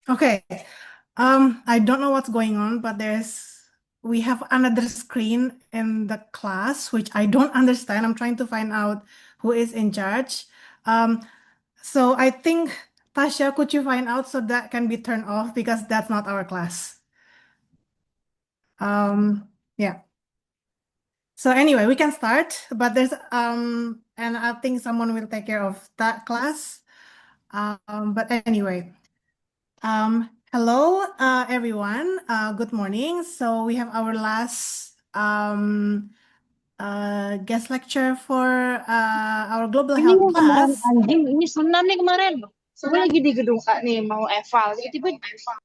Okay. I don't know what's going on, but we have another screen in the class, which I don't understand. I'm trying to find out who is in charge. Um, so I think, Tasha, could you find out so that can be turned off because that's not our class. Yeah. So anyway, we can start, but and I think someone will take care of that class. But anyway. Hello, everyone. Good morning. So we have our last guest lecture for our global Ini health yang kemarin class. anjing, ini senam nih kemarin. Saya lagi di gedung A nih, mau eval. Tiba-tiba eval.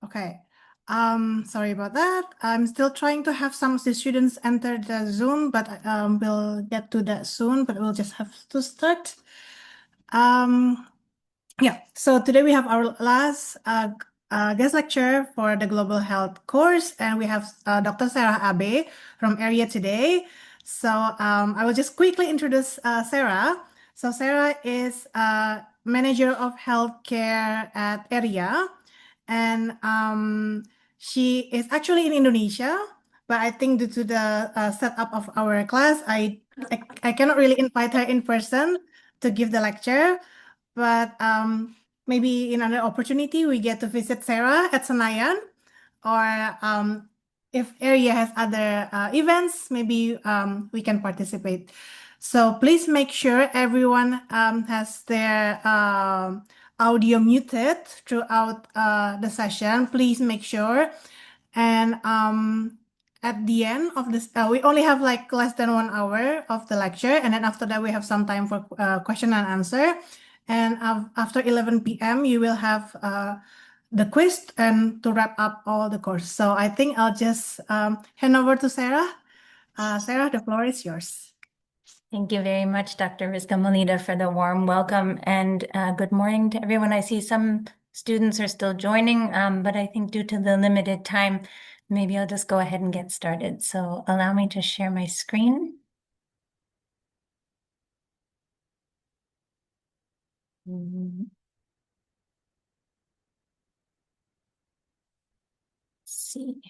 Okay. Sorry about that. I'm still trying to have some of the students enter the Zoom, but we'll get to that soon. But we'll just have to start. Um, Yeah, so today we have our last guest lecture for the Global Health course, and we have Dr. Sarah Abe from Area today. So I will just quickly introduce Sarah. So Sarah is Manager of Healthcare at Area, and she is actually in Indonesia, but I think due to the setup of our class, I cannot really invite her in person to give the lecture. But maybe in another opportunity, we get to visit Sarah at Senayan, or if area has other events, maybe we can participate. So please make sure everyone has their audio muted throughout the session. Please make sure. And at the end of this, we only have like less than 1 hour of the lecture, and then after that, we have some time for question and answer. And after 11 p.m., you will have the quiz and to wrap up all the course. So I think I'll just hand over to Sarah. Sarah, the floor is yours. Thank you very much, Dr. Rizka Molina, for the warm welcome, and good morning to everyone. I see some students are still joining, but I think due to the limited time, maybe I'll just go ahead and get started. So allow me to share my screen. Let's see.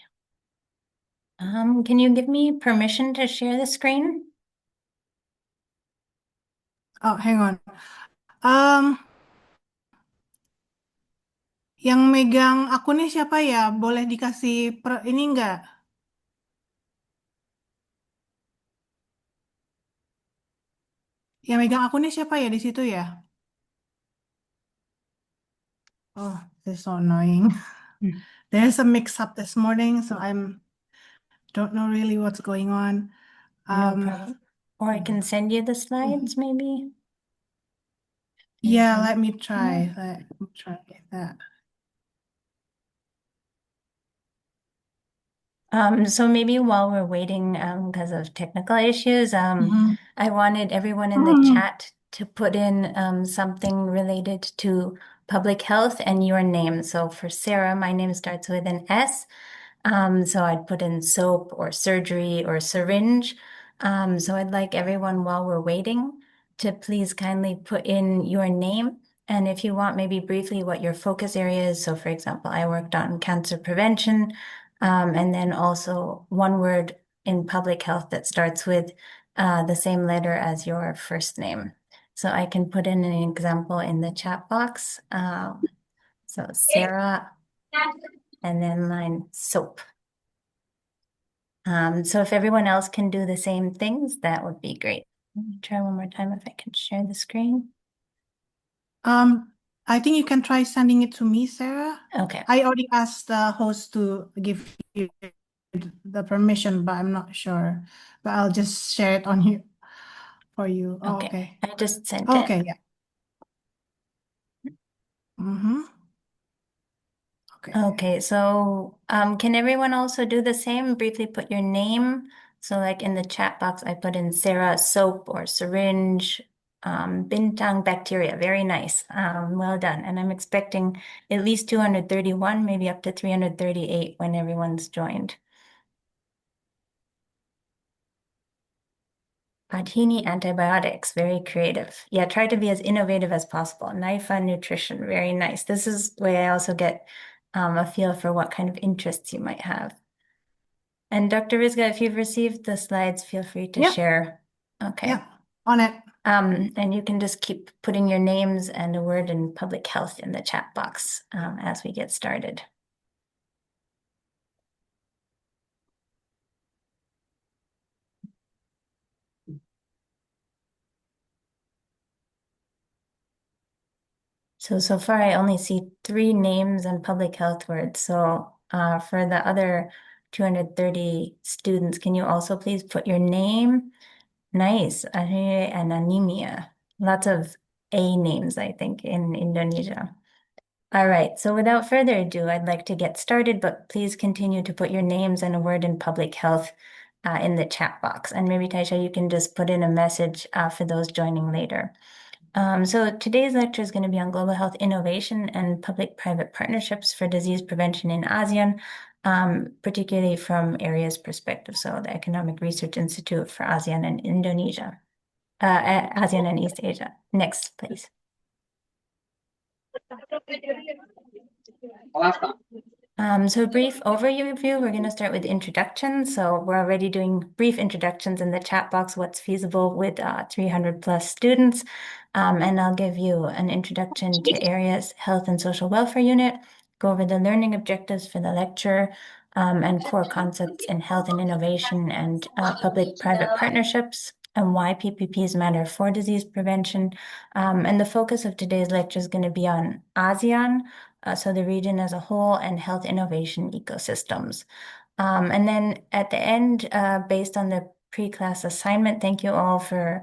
Can you give me permission to share the screen? Oh, hang on. Yang megang akunnya siapa ya? Boleh dikasih ini enggak? Yang megang akunnya siapa ya di situ ya? Oh, this is so annoying. There's a mix-up this morning, so I'm don't know really what's going on. No problem. Or I can send you the slides, maybe. Yeah, let me try. Let me try that. So maybe while we're waiting, because of technical issues, Mhm. I wanted everyone in the chat to put in something related to public health and your name. So for Sarah, my name starts with an S. So I'd put in soap or surgery or syringe. So I'd like everyone while we're waiting to please kindly put in your name. And if you want, maybe briefly what your focus area is. So for example, I worked on cancer prevention. And then also one word in public health that starts with the same letter as your first name. So I can put in an example in the chat box. So Sarah, and then line soap. So if everyone else can do the same things, that would be great. Let me try one more time if I can share the screen. I think you can try sending it to me, Sarah. Okay. I already asked the host to give you the permission, but I'm not sure. But I'll just share it on here for you. Oh, okay. I just sent Oh, it. okay, yeah. Mm-hmm. Okay. Okay, so can everyone also do the same? Briefly put your name. So like in the chat box, I put in Sarah soap or syringe, bintang bacteria. Very nice. Well done. And I'm expecting at least 231, maybe up to 338 when everyone's joined. Adhini antibiotics, very creative. Yeah, try to be as innovative as possible. Naifa nutrition, very nice. This is where I also get a feel for what kind of interests you might have. And Dr. Rizga, if you've received the slides, feel free to Yep. share. Okay. Yeah, on it. And you can just keep putting your names and a word in public health in the chat box as we get started. So far I only see 3 names and public health words. So for the other 230 students, can you also please put your name? Nice. And anemia. Lots of A names, I think, in Indonesia. All right, so without further ado, I'd like to get started, but please continue to put your names and a word in public health in the chat box. And maybe, Taisha, you can just put in a message for those joining later. So today's lecture is going to be on global health innovation and public-private partnerships for disease prevention in ASEAN, particularly from areas perspective. So the Economic Research Institute for ASEAN and Indonesia, ASEAN and East Asia. Next, please. So brief overview, we're going to start with introductions. So we're already doing brief introductions in the chat box, what's feasible with 300 plus students. And I'll give you an introduction to areas, health and social welfare unit, go over the learning objectives for the lecture, and core concepts in health and innovation and public-private partnerships, and why PPPs matter for disease prevention. And the focus of today's lecture is going to be on ASEAN, so the region as a whole, and health innovation ecosystems. And then at the end, based on the pre-class assignment, thank you all for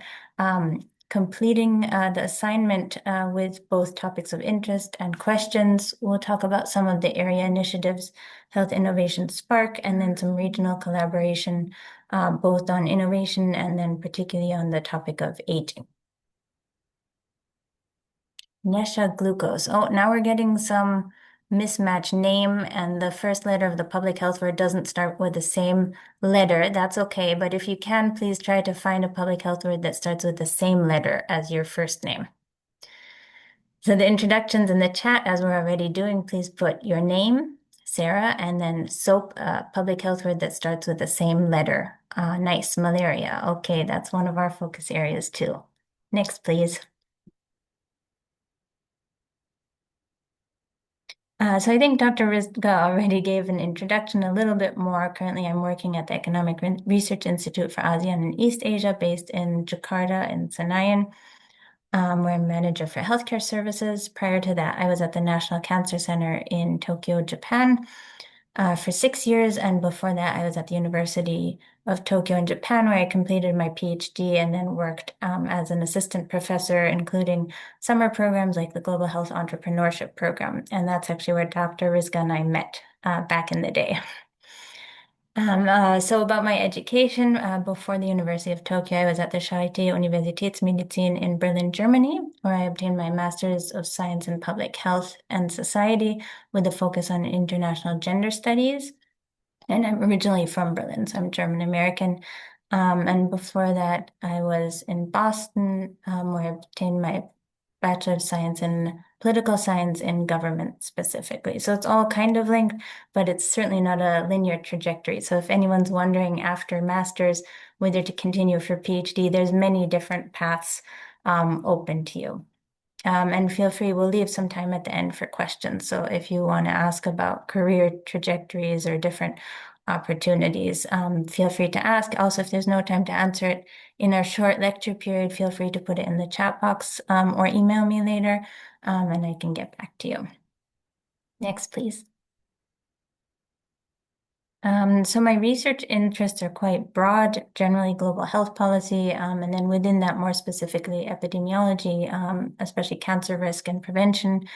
completing the assignment with both topics of interest and questions. We'll talk about some of the area initiatives, Health Innovation Spark, and then some regional collaboration, both on innovation and then particularly on the topic of aging. Nesha glucose. Oh, now we're getting some mismatched name, and the first letter of the public health word doesn't start with the same letter. That's okay, but if you can, please try to find a public health word that starts with the same letter as your first name. So the introductions in the chat, as we're already doing, please put your name, Sarah, and then SOAP, public health word that starts with the same letter. Nice, malaria. Okay, that's one of our focus areas too. Next, please. So I think Dr. Rizga already gave an introduction a little bit more. Currently, I'm working at the Economic Research Institute for ASEAN and East Asia, based in Jakarta and Senayan, where I'm manager for healthcare services. Prior to that, I was at the National Cancer Center in Tokyo, Japan, for 6 years. And before that, I was at the University of Tokyo in Japan, where I completed my PhD and then worked as an assistant professor, including summer programs like the Global Health Entrepreneurship Program. And that's actually where Dr. Rizga and I met back in the day. So about my education, before the University of Tokyo, I was at the Charité Universitätsmedizin in Berlin, Germany, where I obtained my Master's of Science in Public Health and Society with a focus on international gender studies. And I'm originally from Berlin, so I'm German American. And before that, I was in Boston, where I obtained my Bachelor of Science in Political Science in Government specifically. So it's all kind of linked, but it's certainly not a linear trajectory. So if anyone's wondering after master's whether to continue for PhD, there's many different paths open to you. And feel free, we'll leave some time at the end for questions. So if you want to ask about career trajectories or different opportunities, feel free to ask. Also, if there's no time to answer it in our short lecture period, feel free to put it in the chat box or email me later, and I can get back to you. Next, please. So my research interests are quite broad, generally global health policy, and then within that, more specifically, epidemiology, especially cancer risk and prevention,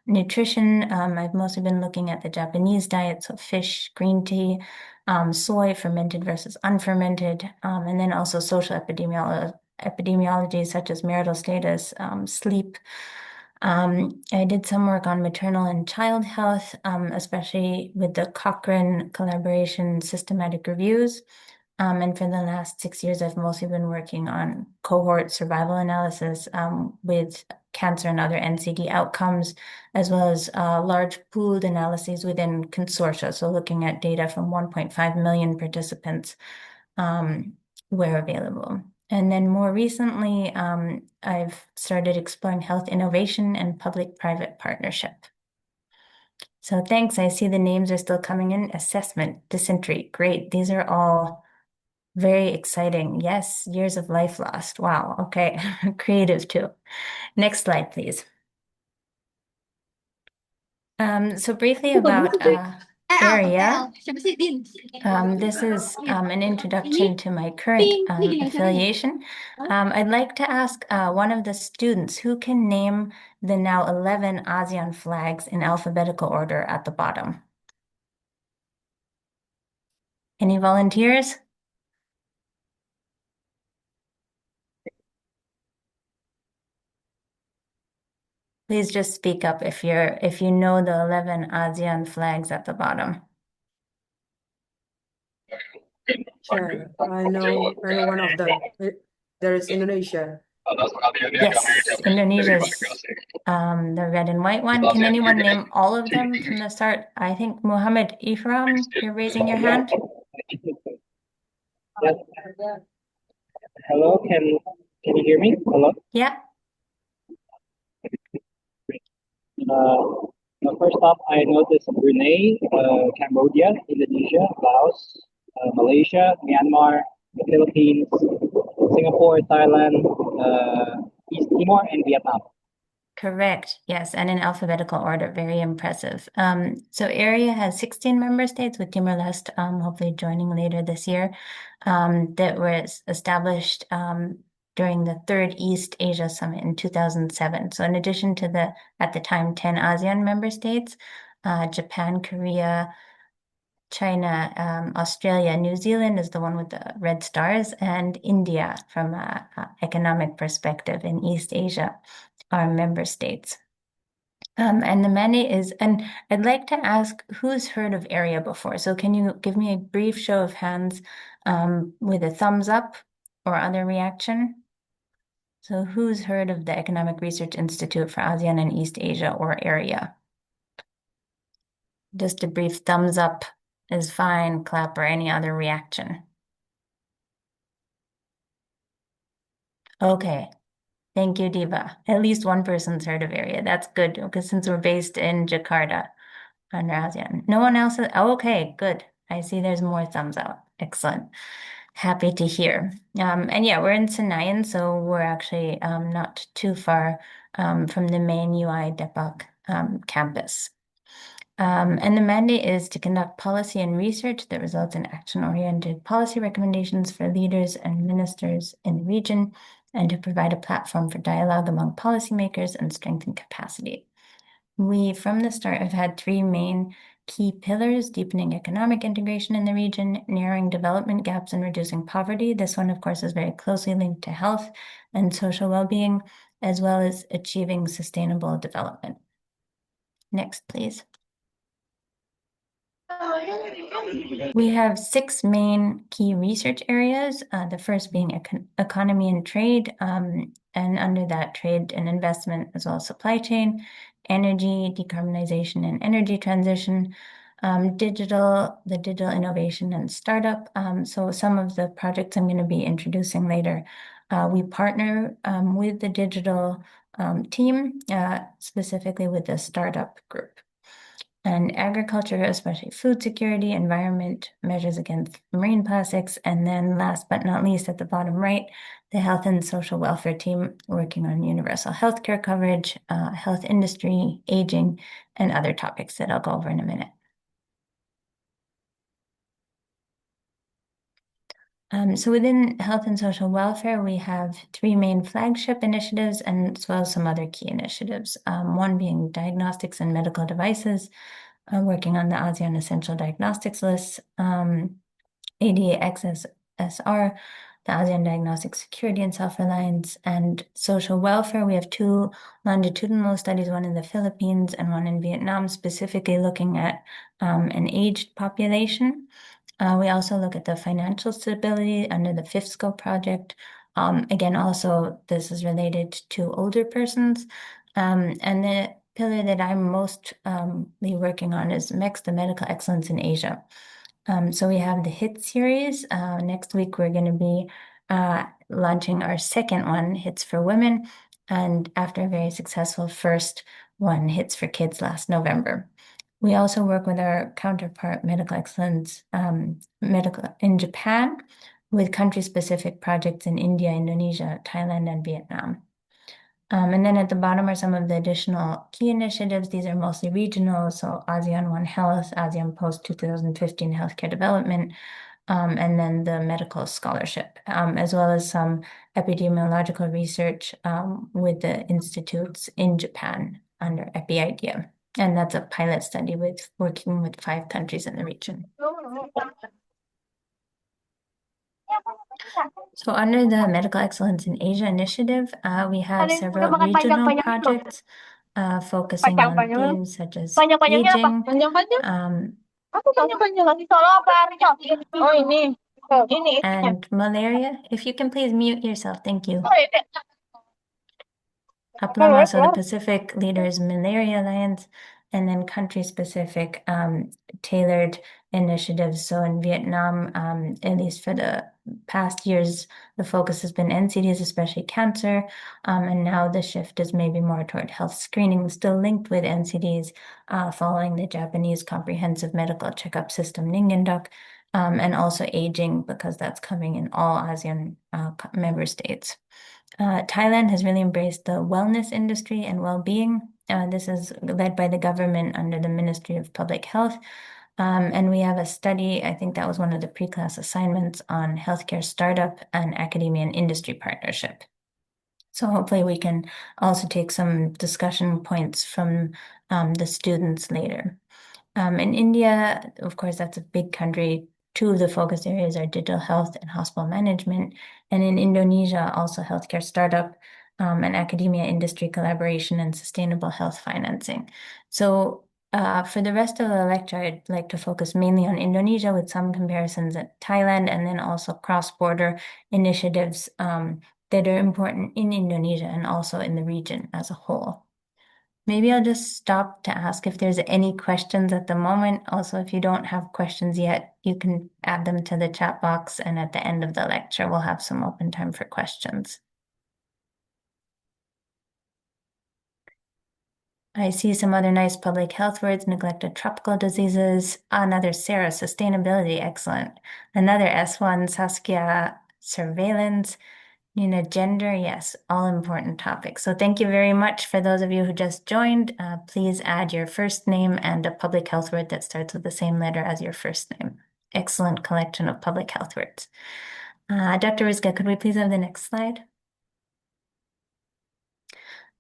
nutrition. I've mostly been looking at the Japanese diet, so fish, green tea, soy, fermented versus unfermented, and then also social epidemiology such as marital status, sleep. I did some work on maternal and child health, especially with the Cochrane collaboration systematic reviews. And for the last 6 years, I've mostly been working on cohort survival analysis with cancer and other NCD outcomes, as well as large pooled analyses within consortia. So looking at data from 1.5 million participants where available. And then more recently, I've started exploring health innovation and public-private partnership. So thanks. I see the names are still coming in. Assessment, dysentery, great. These are all very exciting. Yes, years of life lost. Wow. Okay. Creative too. Next slide, please. So briefly about area. This is an introduction to my current affiliation. I'd like to ask one of the students who can name the now 11 ASEAN flags in alphabetical order at the bottom. Any volunteers? Please just speak up if you know the 11 ASEAN flags at the bottom. Sure, I know one of them. There is Indonesia. Yes, Indonesia's the red and white one. Can anyone name all of them from the start? I think Muhammad Ifram, you're raising your hand. Yes. Hello, can you hear me? Hello. Yeah. First off, I noticed Brunei, Cambodia, Indonesia, Laos, Malaysia, Myanmar, the Philippines, Singapore, Thailand, East Timor, and Vietnam. Correct. Yes, and in alphabetical order. Very impressive. So AREA has 16 member states, with Timor-Leste hopefully joining later this year, that was established during the Third East Asia Summit in 2007. So in addition to the, at the time, 10 ASEAN member states, Japan, Korea, China, Australia, New Zealand is the one with the red stars, and India, from an economic perspective in East Asia, are member states. And the mandate is, and I'd like to ask who's heard of AREA before. So can you give me a brief show of hands with a thumbs up or other reaction? So who's heard of the Economic Research Institute for ASEAN and East Asia, or AREA? Just a brief thumbs up is fine, clap, or any other reaction. Okay. Thank you, Diva. At least one person's heard of AREA. That's good, because since we're based in Jakarta under ASEAN. No one else? Oh, okay, good. I see there's more thumbs out. Excellent. Happy to hear. And yeah, we're in Senayan, so we're actually not too far from the main UI Depok campus. And the mandate is to conduct policy and research that results in action-oriented policy recommendations for leaders and ministers in the region, and to provide a platform for dialogue among policymakers and strengthen capacity. We, from the start, have had three main key pillars: deepening economic integration in the region, narrowing development gaps, and reducing poverty. This one, of course, is very closely linked to health and social well-being, as well as achieving sustainable development. Next, please. We have 6 main key research areas, the first being economy and trade, and under that, trade and investment, as well as supply chain, energy, decarbonization and energy transition, digital innovation and startup. So some of the projects I'm going to be introducing later, we partner with the digital team, specifically with the startup group. And agriculture, especially food security, environment, measures against marine plastics, and then last but not least, at the bottom right, the health and social welfare team working on universal healthcare coverage, health industry, aging, and other topics that I'll go over in a minute. So within health and social welfare, we have 3 main flagship initiatives, and as well as some other key initiatives. One being diagnostics and medical devices, working on the ASEAN Essential Diagnostics List, ADXSR, the ASEAN Diagnostic Security and Self-Reliance, and social welfare. We have 2 longitudinal studies, one in the Philippines and one in Vietnam, specifically looking at an aged population. We also look at the financial stability under the fifth scope project. Again, also this is related to older persons. And the pillar that I'm mostly working on is MEX, the medical excellence in Asia. So we have the HIT series. Next week, we're going to be launching our second one, HITs for Women. And after a very successful first one, HITs for Kids last November. We also work with our counterpart, Medical Excellence Medical in Japan, with country-specific projects in India, Indonesia, Thailand, and Vietnam. And then at the bottom are some of the additional key initiatives. These are mostly regional, so ASEAN One Health, ASEAN Post 2015 Healthcare Development, and then the medical scholarship, as well as some epidemiological research with the institutes in Japan under EpiIDEA. And that's a pilot study with working with 5 countries in the region. So under the Medical Excellence in Asia initiative, we have several regional projects focusing on themes such as aging, and malaria. If you can please mute yourself, thank you. Aplama, so the Pacific Leaders Malaria Alliance, and then country-specific tailored initiatives. So in Vietnam, at least for the past years, the focus has been NCDs, especially cancer, and now the shift is maybe more toward health screening, still linked with NCDs, following the Japanese comprehensive medical checkup system, Ningendok, and also aging, because that's coming in all ASEAN member states. Thailand has really embraced the wellness industry and well-being. This is led by the government under the Ministry of Public Health. And we have a study, I think that was one of the pre-class assignments, on healthcare startup and academia and industry partnership. So hopefully we can also take some discussion points from the students later. In India, of course, that's a big country. 2 of the focus areas are digital health and hospital management. And in Indonesia, also healthcare startup and academia industry collaboration and sustainable health financing. So for the rest of the lecture, I'd like to focus mainly on Indonesia with some comparisons at Thailand, and then also cross-border initiatives that are important in Indonesia and also in the region as a whole. Maybe I'll just stop to ask if there's any questions at the moment. Also, if you don't have questions yet, you can add them to the chat box, and at the end of the lecture, we'll have some open time for questions. I see some other nice public health words: neglected tropical diseases. Another Sarah, sustainability, excellent. Another S1, Saskia, surveillance. Nina, gender, yes, all important topics. So thank you very much for those of you who just joined. Please add your first name and a public health word that starts with the same letter as your first name. Excellent collection of public health words. Dr. Rizka, could we please have the next slide?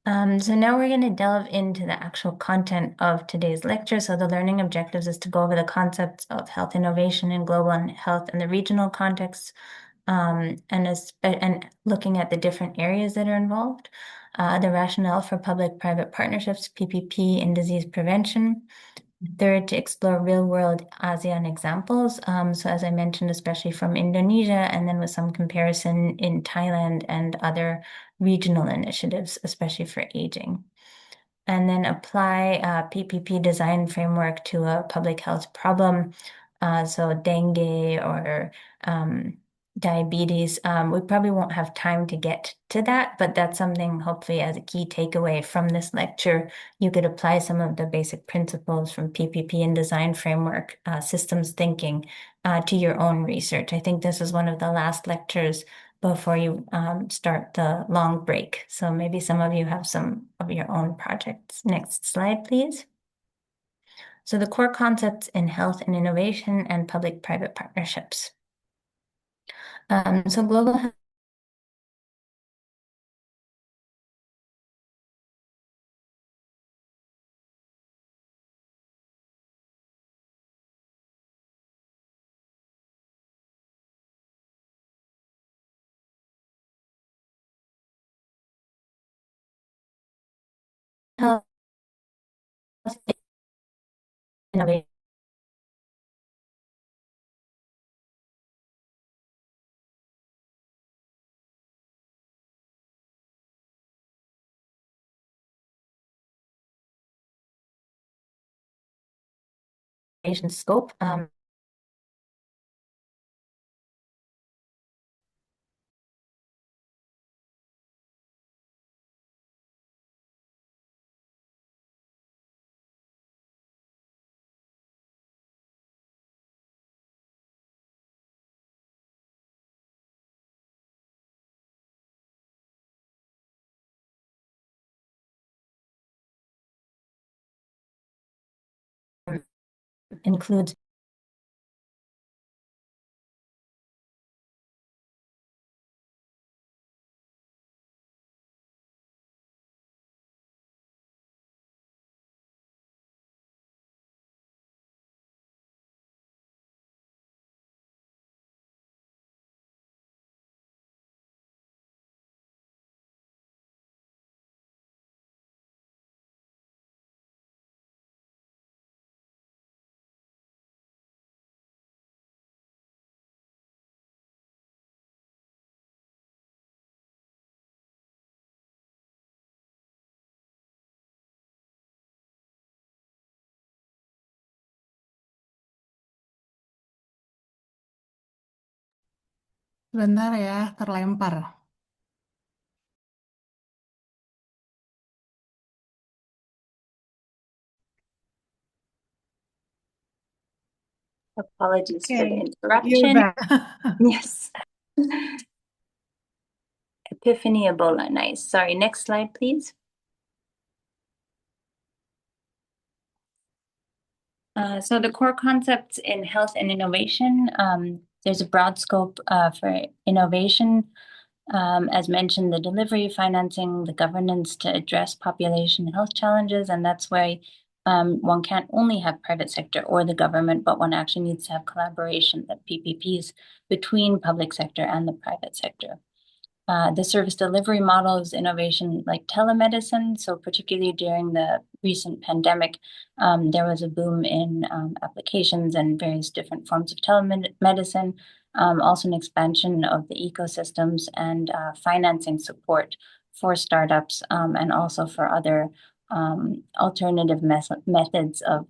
So now we're going to delve into the actual content of today's lecture. So the learning objectives is to go over the concepts of health innovation in global health and the regional contexts, and looking at the different areas that are involved, the rationale for public-private partnerships, PPP, in disease prevention. Third, to explore real-world ASEAN examples. So as I mentioned, especially from Indonesia, and then with some comparison in Thailand and other regional initiatives, especially for aging. And then apply PPP design framework to a public health problem. So dengue or diabetes. We probably won't have time to get to that, but that's something hopefully as a key takeaway from this lecture. You could apply some of the basic principles from PPP and design framework, systems thinking, to your own research. I think this is one of the last lectures before you start the long break. So maybe some of you have some of your own projects. Next slide, please. So the core concepts in health and innovation and public-private partnerships. So global health innovation innovation scope. Includes Sebentar ya, terlempar. apologies for the Okay, you're interruption. back. Yes. Epiphany Ebola. Nice. Sorry, next slide, please. So the core concepts in health and innovation, there's a broad scope for innovation. As mentioned, the delivery, financing, the governance to address population health challenges, and that's why one can't only have private sector or the government, but one actually needs to have collaboration, the PPPs, between public sector and the private sector. The service delivery model is innovation like telemedicine. So particularly during the recent pandemic, there was a boom in applications and various different forms of telemedicine, also an expansion of the ecosystems and financing support for startups and also for other alternative methods of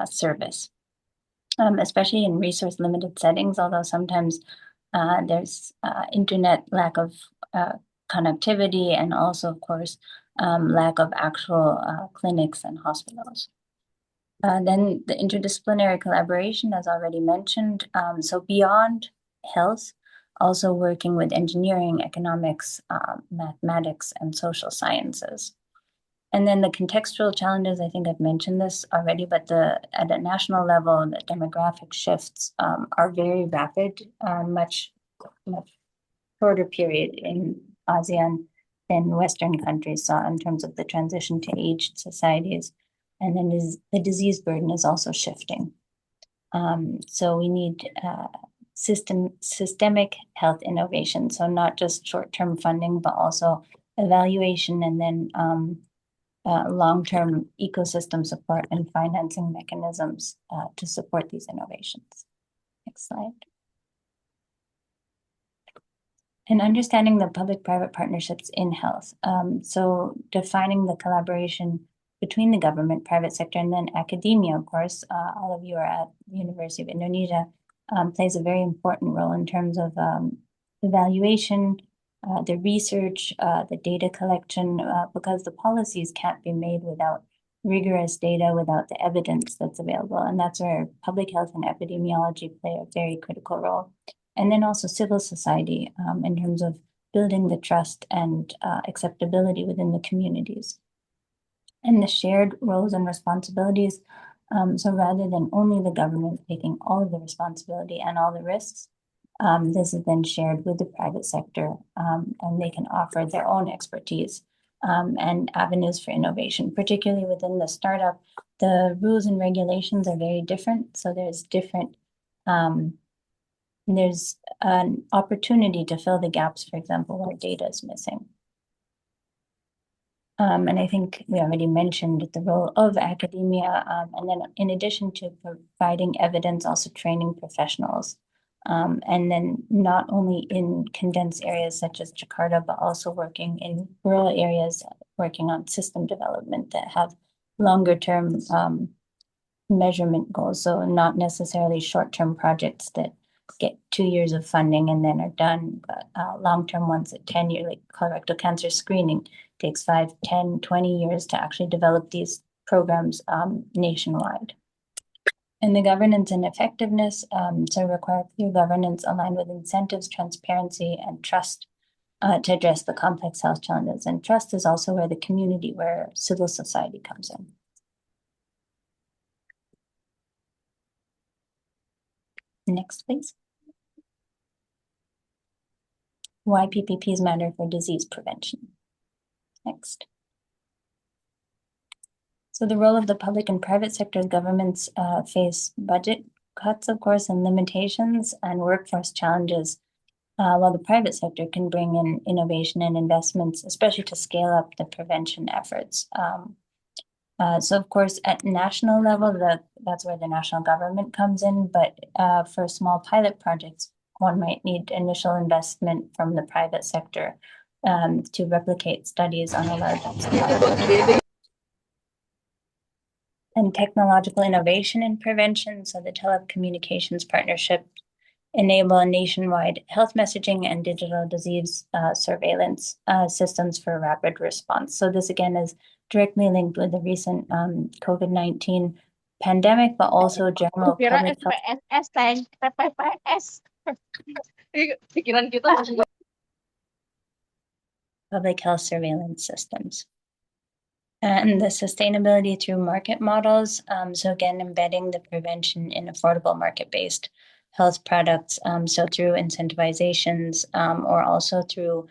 service, especially in resource-limited settings, although sometimes there's internet lack of connectivity and also, of course, lack of actual clinics and hospitals. Then the interdisciplinary collaboration, as already mentioned. So beyond health, also working with engineering, economics, mathematics, and social sciences. And then the contextual challenges, I think I've mentioned this already, but at a national level, the demographic shifts are very rapid, much shorter period in ASEAN than Western countries saw in terms of the transition to aged societies. And then the disease burden is also shifting. So we need systemic health innovation. So not just short-term funding, but also evaluation and then long-term ecosystem support and financing mechanisms to support these innovations. Next slide. And understanding the public-private partnerships in health. So defining the collaboration between the government, private sector, and then academia, of course, all of you are at the University of Indonesia, plays a very important role in terms of evaluation, the research, the data collection, because the policies can't be made without rigorous data, without the evidence that's available. And that's where public health and epidemiology play a very critical role. And then also civil society in terms of building the trust and acceptability within the communities. And the shared roles and responsibilities. So rather than only the government taking all of the responsibility and all the risks, this is then shared with the private sector, and they can offer their own expertise and avenues for innovation, particularly within the startup. The rules and regulations are very different. So there's there's an opportunity to fill the gaps, for example, where data is missing. And I think we already mentioned the role of academia, and then in addition to providing evidence, also training professionals. And then not only in condensed areas such as Jakarta, but also working in rural areas, working on system development that have longer term measurement goals. So not necessarily short-term projects that get 2 years of funding and then are done, but long-term ones at 10 years, like colorectal cancer screening takes 5, 10, 20 years to actually develop these programs nationwide. And the governance and effectiveness, so require clear governance aligned with incentives, transparency, and trust to address the complex health challenges. And trust is also where the community, where civil society comes in. Next, please. Why PPPs matter for disease prevention. Next. So the role of the public and private sector governments face budget cuts, of course, and limitations and workforce challenges, while the private sector can bring in innovation and investments, especially to scale up the prevention efforts. So of course, at national level, that's where the national government comes in, but for small pilot projects, one might need initial investment from the private sector to replicate studies on a large scale. And technological innovation in prevention, so the telecommunications partnership enable nationwide health messaging and digital disease surveillance systems for rapid response. So this again is directly linked with the recent COVID-19 pandemic, but also general Kira public health. SPSS, PPPS. Pikiran kita. Public health surveillance systems. And the sustainability through market models. So again, embedding the prevention in affordable market-based health products. So through incentivizations or also through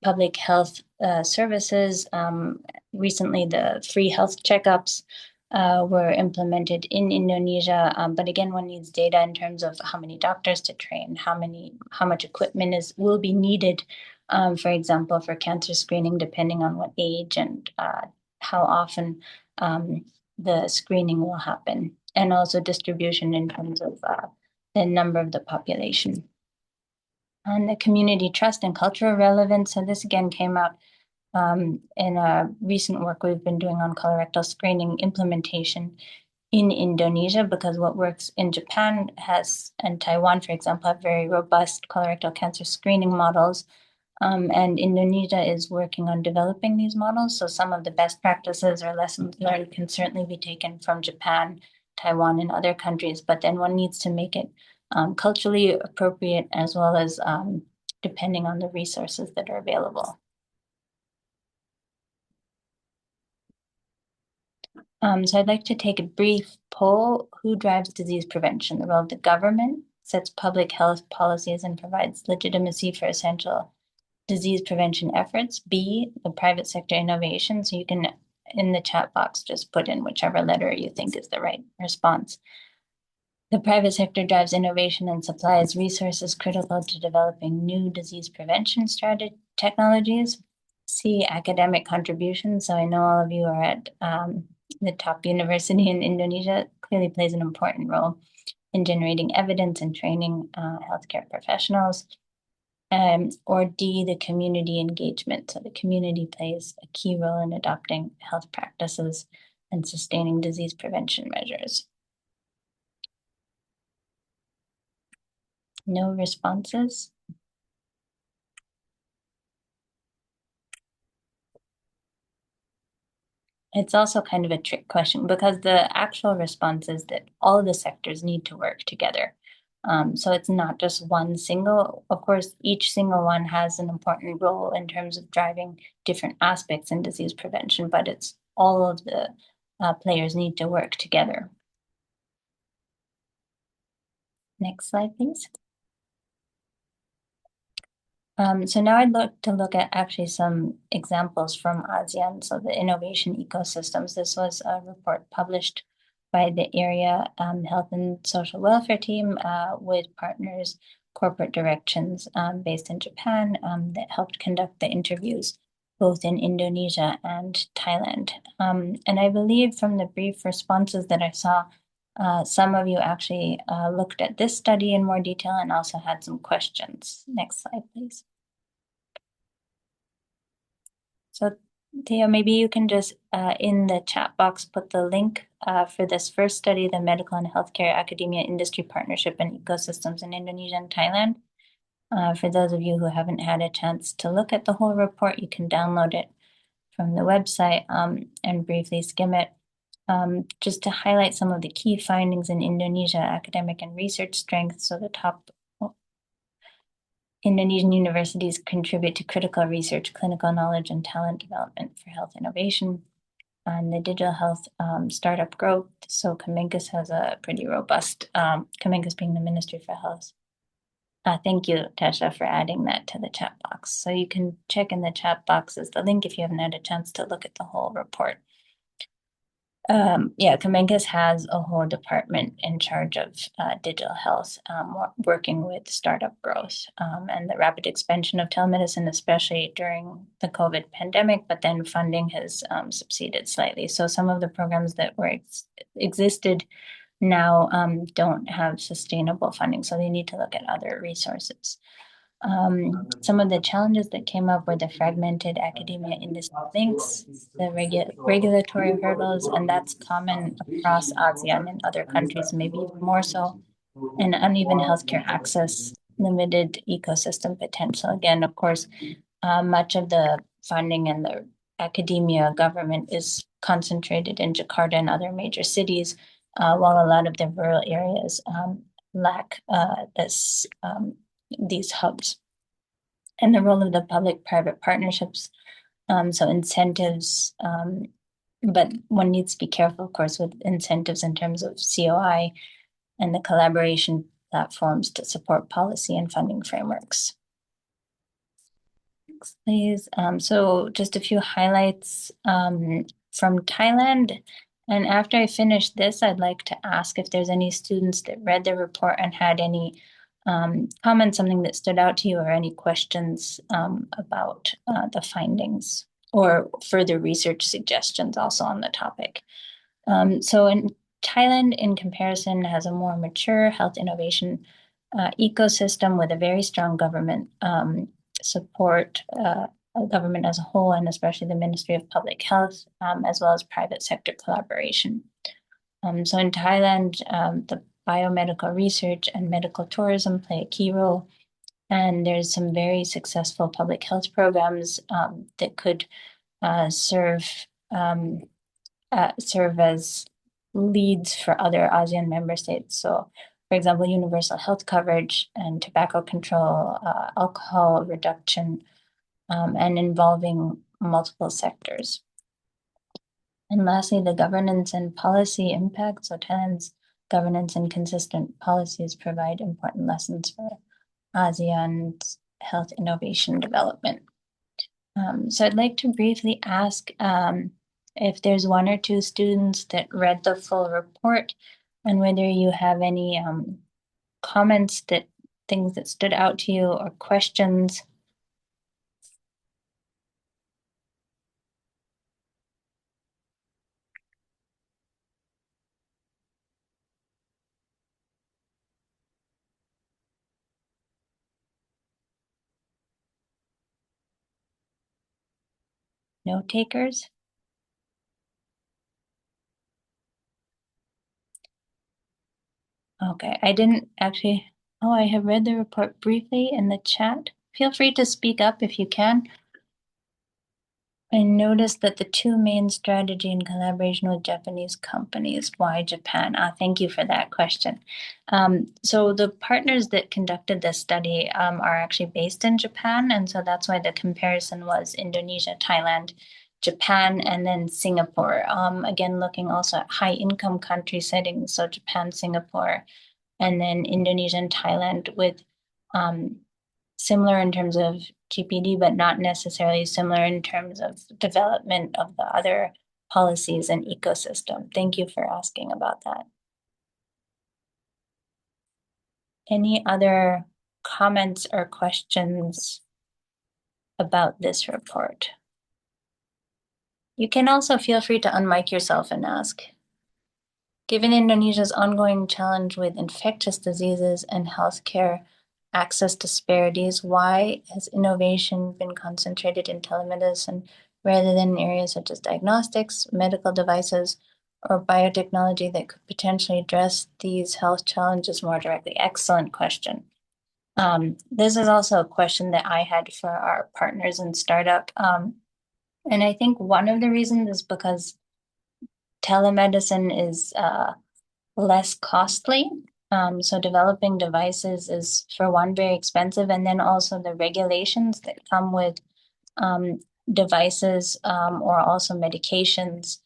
public health services. Recently, the free health checkups were implemented in Indonesia. But again, one needs data in terms of how many doctors to train, how much equipment will be needed. For example, for cancer screening, depending on what age and how often the screening will happen, and also distribution in terms of the number of the population. And the community trust and cultural relevance. So this again came out in a recent work we've been doing on colorectal screening implementation in Indonesia, because what works in Japan and Taiwan, for example, have very robust colorectal cancer screening models. And Indonesia is working on developing these models. So some of the best practices or lessons learned can certainly be taken from Japan, Taiwan, and other countries, but then one needs to make it culturally appropriate as well as depending on the resources that are available. So I'd like to take a brief poll. Who drives disease prevention? The role of the government, sets public health policies and provides legitimacy for essential disease prevention efforts. B, the private sector innovation. So you can, in the chat box, just put in whichever letter you think is the right response. The private sector drives innovation and supplies resources critical to developing new disease prevention technologies. C, academic contributions. So I know all of you are at the top university in Indonesia, clearly plays an important role in generating evidence and training healthcare professionals. Or D, the community engagement. So the community plays a key role in adopting health practices and sustaining disease prevention measures. No responses. It's also kind of a trick question because the actual response is that all of the sectors need to work together. So it's not just one single, of course, each single one has an important role in terms of driving different aspects in disease prevention, but it's all of the players need to work together. Next slide, please. So now I'd like to look at actually some examples from ASEAN, so the innovation ecosystems. This was a report published by the Area Health and Social Welfare Team with partners, corporate directions based in Japan that helped conduct the interviews both in Indonesia and Thailand. And I believe from the brief responses that I saw, some of you actually looked at this study in more detail and also had some questions. Next slide, please. So Theo, maybe you can just in the chat box put the link for this first study, the Medical and Healthcare Academia Industry Partnership and Ecosystems in Indonesia and Thailand. For those of you who haven't had a chance to look at the whole report, you can download it from the website and briefly skim it. Just to highlight some of the key findings in Indonesia academic and research strength. So the top Indonesian universities contribute to critical research, clinical knowledge, and talent development for health innovation and the digital health startup growth. So Kemenkes has a pretty robust, Kemenkes being the Ministry for Health. Thank you, Tasha, for adding that to the chat box. So you can check in the chat box as the link if you haven't had a chance to look at the whole report. Kemenkes has a whole department in charge of digital health, working with startup growth and the rapid expansion of telemedicine, especially during the COVID pandemic, but then funding has subsided slightly. So some of the programs that were existed now don't have sustainable funding, so they need to look at other resources. Some of the challenges that came up were the fragmented academia industry links, the regulatory hurdles, and that's common across ASEAN and other countries, maybe even more so, and uneven healthcare access, limited ecosystem potential. Again, of course, much of the funding and the academia government is concentrated in Jakarta and other major cities, while a lot of the rural areas lack these hubs. And the role of the public-private partnerships, so incentives, but one needs to be careful, of course, with incentives in terms of COI and the collaboration platforms to support policy and funding frameworks. Next, please. So just a few highlights from Thailand. And after I finish this, I'd like to ask if there's any students that read the report and had any comments, something that stood out to you, or any questions about the findings or further research suggestions also on the topic. So in Thailand, in comparison, has a more mature health innovation ecosystem with a very strong government support, government as a whole, and especially the Ministry of Public Health, as well as private sector collaboration. So in Thailand, the biomedical research and medical tourism play a key role. And there's some very successful public health programs that could serve as leads for other ASEAN member states. So, for example, universal health coverage and tobacco control, alcohol reduction, and involving multiple sectors. And lastly, the governance and policy impact. So Thailand's governance and consistent policies provide important lessons for ASEAN's health innovation development. So I'd like to briefly ask if there's one or two students that read the full report and whether you have any comments, things that stood out to you, or questions. Note takers? Okay, I didn't actually, I have read the report briefly in the chat. Feel free to speak up if you can. I noticed that the two main strategy in collaboration with Japanese companies, why Japan? Thank you for that question. So the partners that conducted this study are actually based in Japan, and so that's why the comparison was Indonesia, Thailand, Japan, and then Singapore. Again, looking also at high income country settings, so Japan, Singapore, and then Indonesia and Thailand with similar in terms of GPD, but not necessarily similar in terms of development of the other policies and ecosystem. Thank you for asking about that. Any other comments or questions about this report? You can also feel free to unmic yourself and ask. Given Indonesia's ongoing challenge with infectious diseases and healthcare access disparities, why has innovation been concentrated in telemedicine, rather than in areas such as diagnostics, medical devices, or biotechnology that could potentially address these health challenges more directly? Excellent question. This is also a question that I had for our partners in startup. And I think one of the reasons is because telemedicine is less costly. So developing devices is, for one, very expensive, and then also the regulations that come with devices or also medications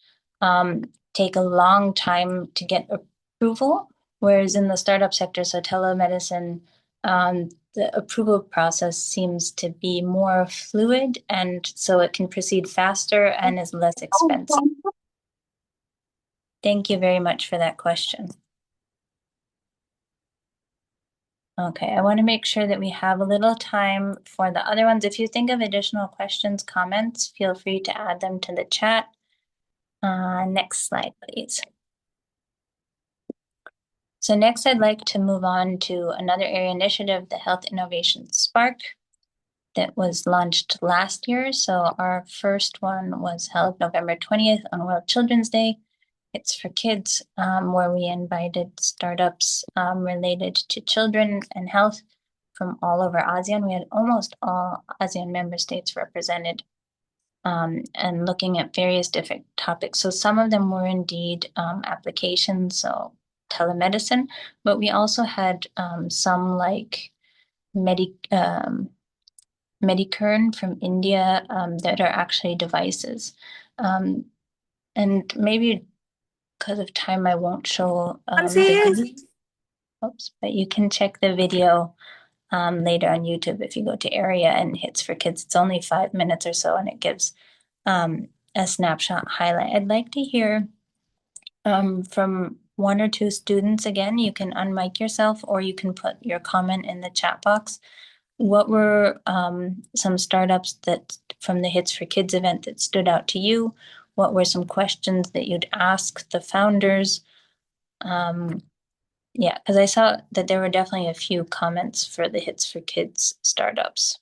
take a long time to get approval, whereas in the startup sector, so telemedicine, the approval process seems to be more fluid, and so it can proceed faster and is less expensive. Thank you very much for that question. Okay, I want to make sure that we have a little time for the other ones. If you think of additional questions, comments, feel free to add them to the chat. Next slide, please. So next, I'd like to move on to another area initiative, the Health Innovation Spark, that was launched last year. So our first one was held November 20th on World Children's Day. It's for kids, where we invited startups related to children and health from all over ASEAN. We had almost all ASEAN member states represented, and looking at various different topics. So some of them were indeed applications, so telemedicine, but we also had some like Medicurn from India that are actually devices. And maybe because of time, I won't show the video. Oops, but you can check the video later on YouTube if you go to area and hits for kids. It's only 5 minutes or so, and it gives a snapshot highlight. I'd like to hear from one or two students. Again, you can unmic yourself or you can put your comment in the chat box. What were some startups that from the Hits for Kids event that stood out to you? What were some questions that you'd ask the founders? Yeah, because I saw that there were definitely a few comments for the Hits for Kids startups.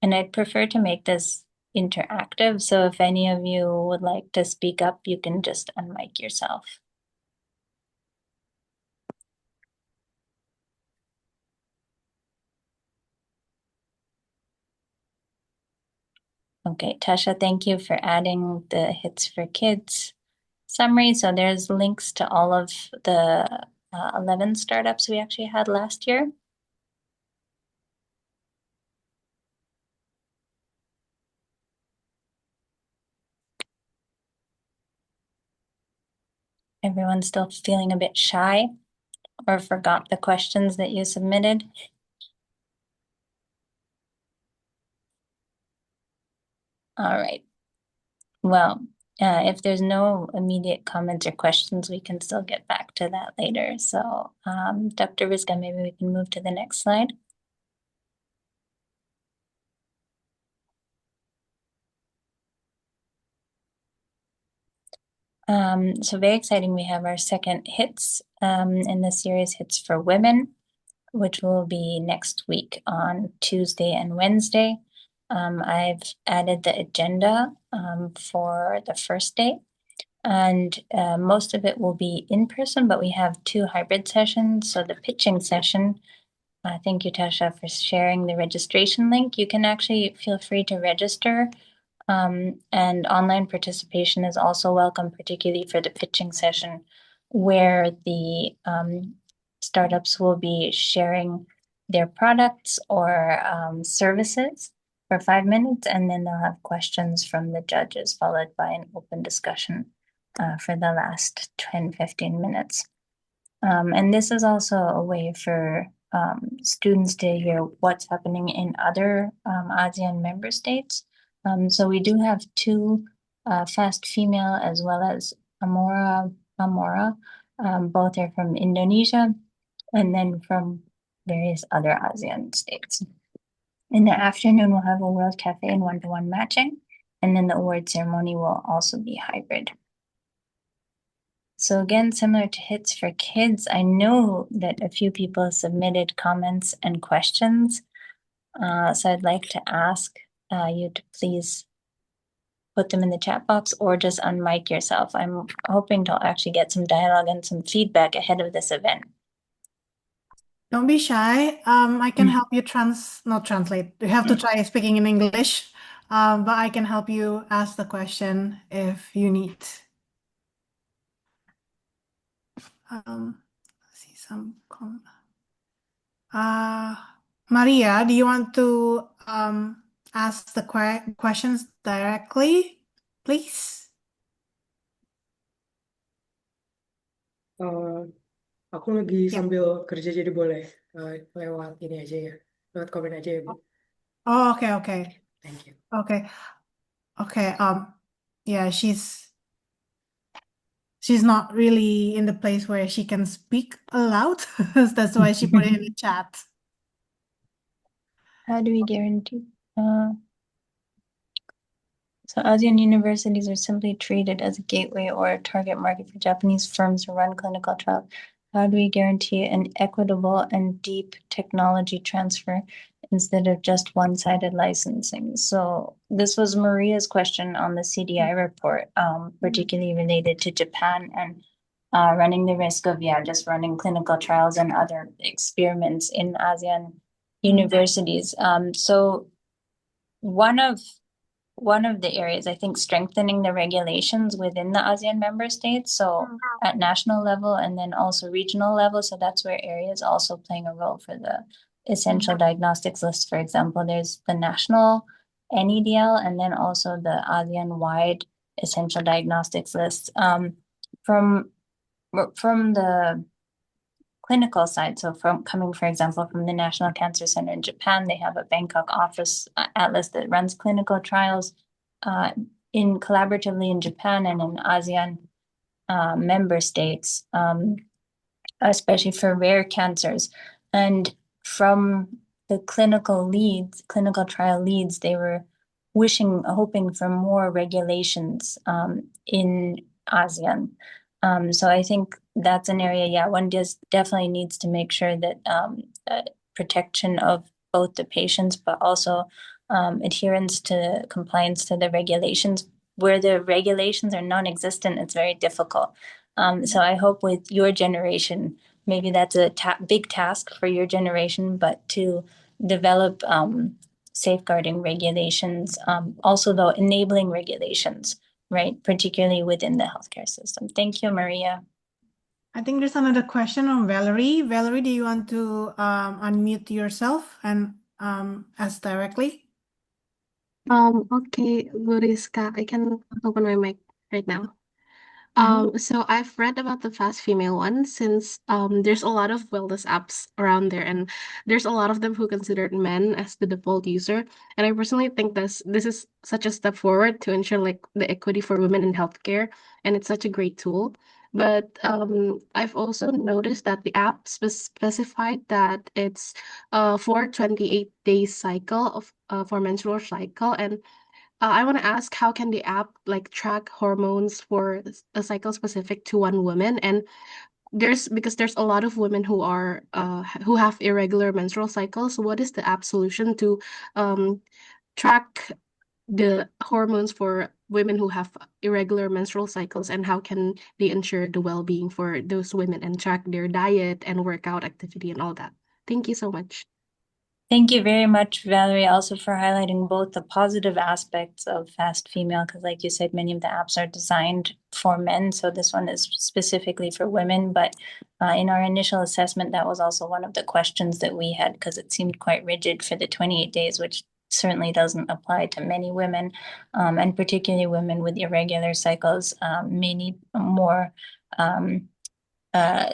And I'd prefer to make this interactive. So if any of you would like to speak up, you can just unmic yourself. Okay, Tasha, thank you for adding the Hits for Kids summary. So there's links to all of the 11 startups we actually had last year. Everyone's still feeling a bit shy or forgot the questions that you submitted? All right. Well, if there's no immediate comments or questions, we can still get back to that later. So Dr. Rizka, maybe we can move to the next slide. So very exciting. We have our second hits in the series, Hits for Women, which will be next week on Tuesday and Wednesday. I've added the agenda for the first day, and most of it will be in person, but we have 2 hybrid sessions. So the pitching session, thank you, Tasha, for sharing the registration link. You can actually feel free to register. And online participation is also welcome, particularly for the pitching session, where the startups will be sharing their products or services for 5 minutes, and then they'll have questions from the judges, followed by an open discussion for the last 10-15 minutes. And this is also a way for students to hear what's happening in other ASEAN member states. So we do have 2 fast female as well as Amora. Both are from Indonesia and then from various other ASEAN states. In the afternoon, we'll have a World Cafe and one-to-one matching. And then the award ceremony will also be hybrid. So again, similar to HITS for Kids, I know that a few people submitted comments and questions. So I'd like to ask you to please put them in the chat box or just unmic yourself. I'm hoping to actually get some dialogue and some feedback ahead of this event. Don't be shy. I can help you not translate. You have to try speaking in English. But I can help you ask the question if you need. Let's see some comment. Maria, do you want to ask the questions directly, please? Aku lagi sambil kerja jadi boleh lewat ini aja ya, lewat komen aja ya, Bu. Oh, okay. Thank you. Okay. Yeah, she's not really in the place where she can speak aloud. That's why she put it in the chat. How do we guarantee? So ASEAN universities are simply treated as a gateway or a target market for Japanese firms to run clinical trials. How do we guarantee an equitable and deep technology transfer instead of just one-sided licensing? So this was Maria's question on the CDI report, particularly related to Japan and running the risk of, just running clinical trials and other experiments in ASEAN universities. So one of the areas, I think, strengthening the regulations within the ASEAN member states, so at national level and then also regional level. So that's where areas also playing a role for the essential diagnostics list. For example, there's the national NEDL and then also the ASEAN-wide essential diagnostics list. From the clinical side, so coming, for example, from the National Cancer Center in Japan, they have a Bangkok office atlas that runs clinical trials collaboratively in Japan and in ASEAN member states, especially for rare cancers. And from the clinical trial leads, they were hoping for more regulations in ASEAN. So I think that's an area, one definitely needs to make sure that protection of both the patients, but also adherence to compliance to the regulations. Where the regulations are non-existent, it's very difficult. So I hope with your generation, maybe that's a big task for your generation, but to develop safeguarding regulations, also though enabling regulations, right? Particularly within the healthcare system. Thank you, Maria. I think there's another question on Valerie. Valerie, do you want to unmute yourself and ask directly? Okay, Buriska, I can open my mic right now. So I've read about the fast female one since there's a lot of wellness apps around there, and there's a lot of them who consider men as the default user. And I personally think this is such a step forward to ensure like the equity for women in healthcare, and it's such a great tool. But I've also noticed that the app specified that it's for 28 days cycle of for menstrual cycle, and I want to ask, how can the app like track hormones for a cycle specific to one woman? And because there's a lot of women who are who have irregular menstrual cycles. What is the app solution to track the hormones for women who have irregular menstrual cycles, and how can they ensure the well-being for those women and track their diet and workout activity and all that? Thank you so much. Thank you very much, Valerie, also for highlighting both the positive aspects of Fast Female, because like you said, many of the apps are designed for men. So this one is specifically for women. But in our initial assessment, that was also one of the questions that we had, because it seemed quite rigid for the 28 days, which certainly doesn't apply to many women, and particularly women with irregular cycles may need more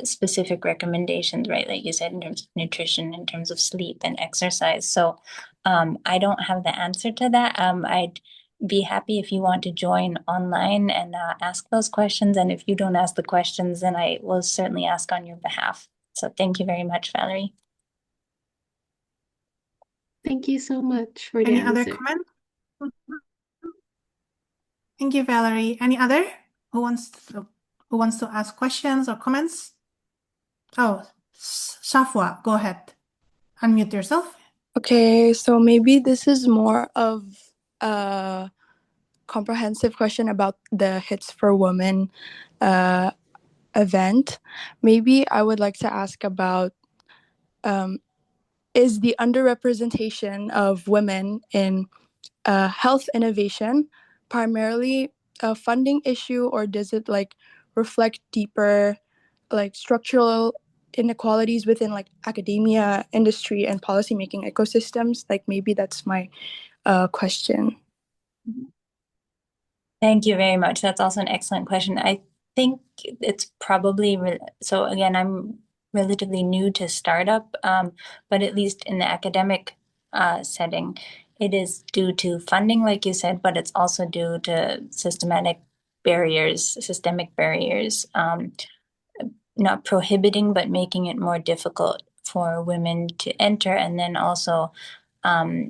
specific recommendations, right? Like you said, in terms of nutrition, in terms of sleep and exercise. So I don't have the answer to that. I'd be happy if you want to join online and ask those questions. And if you don't ask the questions, then I will certainly ask on your behalf. So thank you very much, Valerie. Thank you so much for the Any answer. other comment? Thank you, Valerie. Any other who wants to ask questions or comments? Oh, Shafwa, go ahead. Unmute yourself. Okay, so maybe this is more of a comprehensive question about the Hits for Women event. Maybe I would like to ask about is the underrepresentation of women in health innovation primarily a funding issue, or does it like reflect deeper like structural inequalities within like academia, industry, and policymaking ecosystems? Like maybe that's my question. Thank you very much. That's also an excellent question. I think it's probably, so again, I'm relatively new to startup, but at least in the academic setting, it is due to funding, like you said, but it's also due to systemic barriers, not prohibiting, but making it more difficult for women to enter, and then also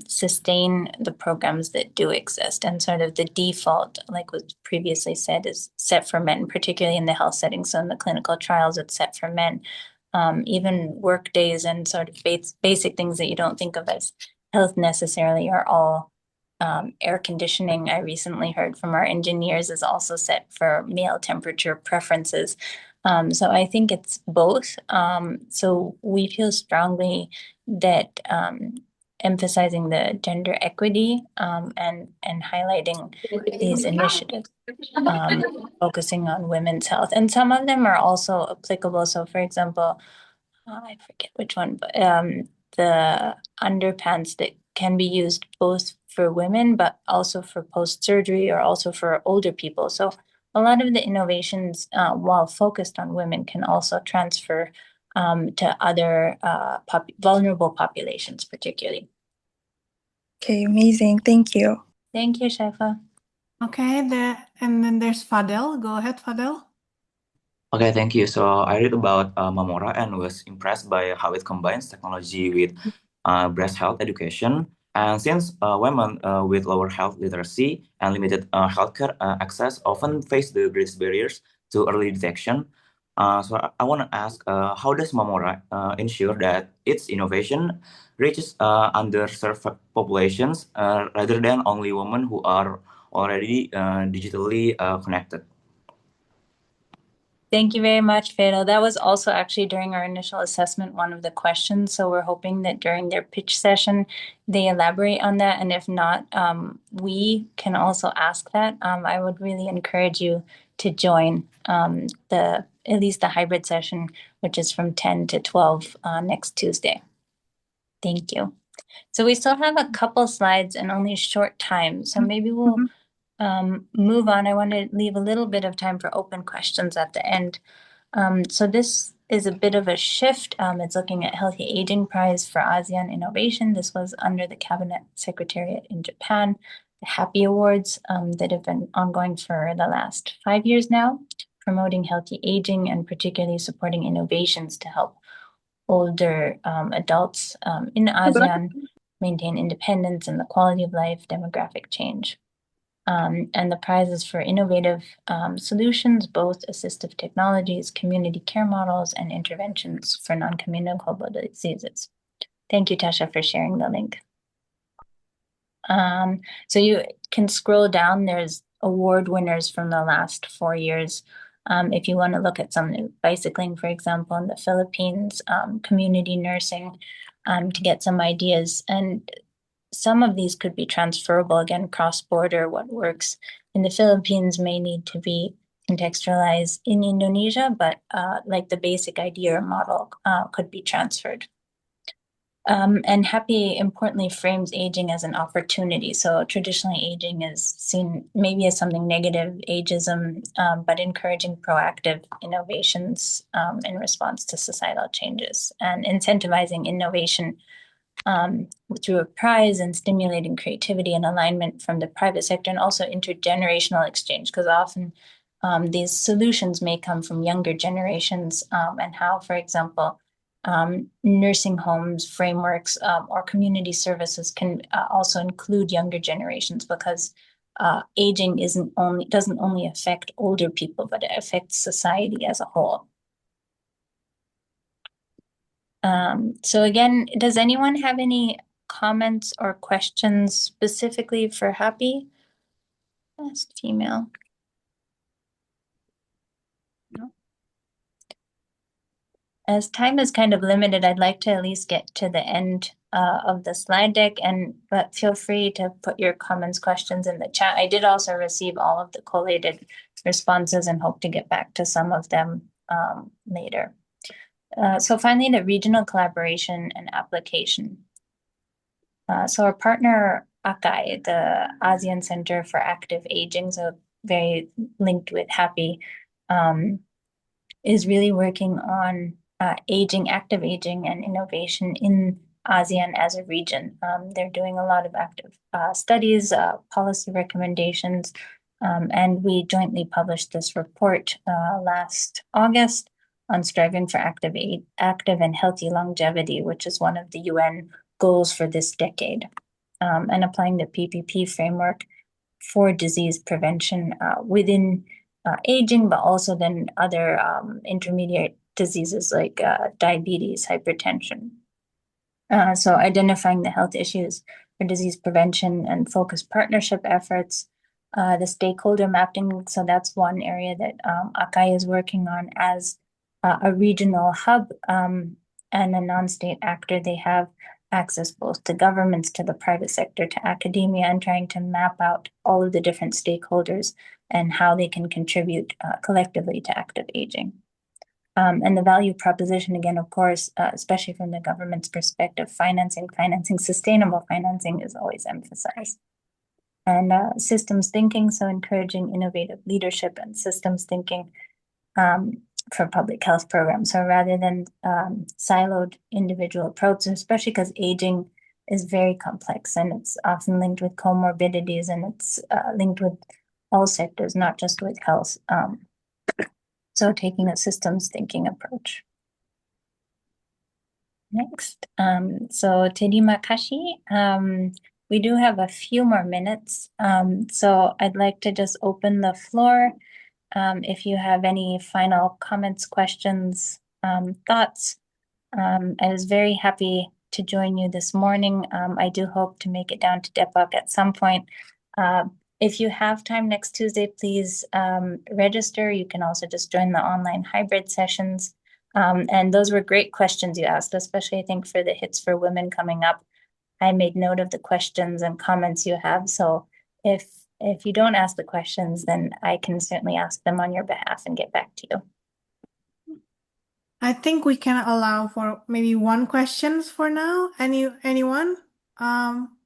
sustain the programs that do exist. And sort of the default, like was previously said, is set for men, particularly in the health setting. So in the clinical trials, it's set for men. Even work days and sort of basic things that you don't think of as health necessarily are all air conditioning. I recently heard from our engineers is also set for male temperature preferences. So I think it's both. So we feel strongly that emphasizing the gender equity and highlighting these initiatives, focusing on women's health. And some of them are also applicable. So for example, I forget which one, but the underpants that can be used both for women, but also for post-surgery or also for older people. So a lot of the innovations, while focused on women, can also transfer to other vulnerable populations, particularly. Okay, amazing. Thank you. Thank you, Shaifa. Okay, and then there's Fadel. Go ahead, Fadel. Okay, thank you. So I read about Mamora and was impressed by how it combines technology with breast health education. And since women with lower health literacy and limited healthcare access often face the greatest barriers to early detection, so I want to ask, how does Mamora ensure that its innovation reaches underserved populations rather than only women who are already digitally connected? Thank you very much, Fado. That was also actually during our initial assessment, one of the questions. So we're hoping that during their pitch session, they elaborate on that. And if not, we can also ask that. I would really encourage you to join at least the hybrid session, which is from 10 to 12 next Tuesday. Thank you. So we still have a couple slides and only a short time. So maybe we'll move on. I want to leave a little bit of time for open questions at the end. So this is a bit of a shift. It's looking at Healthy Aging Prize for ASEAN Innovation. This was under the Cabinet Secretariat in Japan, the Happy Awards that have been ongoing for the last 5 years now, promoting healthy aging and particularly supporting innovations to help older adults in ASEAN maintain independence and the quality of life, demographic change. And the prize is for innovative solutions, both assistive technologies, community care models, and interventions for non-communicable diseases. Thank you, Tasha, for sharing the link. So you can scroll down. There's award winners from the last 4 years. If you want to look at some bicycling, for example, in the Philippines, community nursing, to get some ideas. And some of these could be transferable, again, cross-border. What works in the Philippines may need to be contextualized in Indonesia, but like the basic idea or model could be transferred. And Happy, importantly, frames aging as an opportunity. So traditionally, aging is seen maybe as something negative, ageism, but encouraging proactive innovations in response to societal changes and incentivizing innovation through a prize and stimulating creativity and alignment from the private sector, and also intergenerational exchange, because often these solutions may come from younger generations, and how, for example, nursing homes, frameworks, or community services can also include younger generations, because aging doesn't only affect older people, but it affects society as a whole. So again, does anyone have any comments or questions specifically for Happy? Best female. No. As time is kind of limited, I'd like to at least get to the end of the slide deck, but feel free to put your comments, questions in the chat. I did also receive all of the collated responses and hope to get back to some of them later. So finally, the regional collaboration and application. So our partner ACAI, the ASEAN Center for Active Aging, so very linked with Happy, is really working on active aging and innovation in ASEAN as a region. They're doing a lot of active studies, policy recommendations, and we jointly published this report last August on striving for active and healthy longevity, which is one of the UN goals for this decade, and applying the PPP framework for disease prevention within aging, but also then other intermediate diseases like diabetes, hypertension. So identifying the health issues for disease prevention and focused partnership efforts, the stakeholder mapping. So that's one area that ACAI is working on as a regional hub and a non-state actor. They have access both to governments, to the private sector, to academia, and trying to map out all of the different stakeholders and how they can contribute collectively to active aging. And the value proposition, again, of course, especially from the government's perspective, financing, sustainable financing is always emphasized. And systems thinking, so encouraging innovative leadership and systems thinking for public health programs. So rather than siloed individual approaches, especially because aging is very complex and it's often linked with comorbidities and it's linked with all sectors, not just with health. So taking a systems thinking approach. Next, so terima kasih. We do have a few more minutes. So I'd like to just open the floor. If you have any final comments, questions, thoughts. I was very happy to join you this morning. I do hope to make it down to Depok at some point. If you have time next Tuesday, please register. You can also just join the online hybrid sessions. And those were great questions you asked, especially I think for the Hits for Women coming up. I made note of the questions and comments you have. So if you don't ask the questions, then I can certainly ask them on your behalf and get back to you. I think we can allow for maybe one questions for now. Anyone?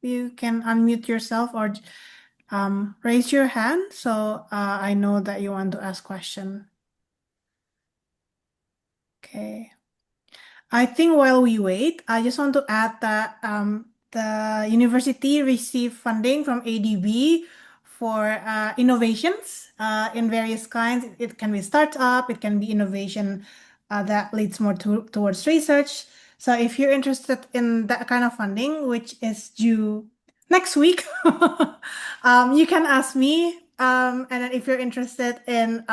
You can unmute yourself or raise your hand so I know that you want to ask question. Okay. I think while we wait, I just want to add that the university received funding from ADB for innovations in various kinds. It can be startup, it can be innovation that leads more towards research. So if you're interested in that kind of funding, which is due next week, you can ask me. And then if you're interested in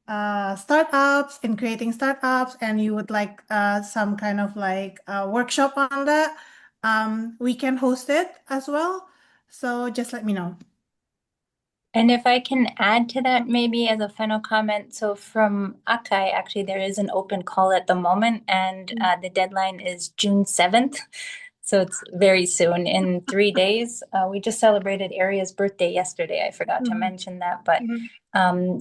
startups, in creating startups, and you would like some kind of like workshop on that, we can host it as well. So just let me know. And if I can add to that, maybe as a final comment, so from ACAI, actually, there is an open call at the moment, and the deadline is June 7th. So it's very soon, in 3 days. We just celebrated Aria's birthday yesterday. I forgot to mention that. But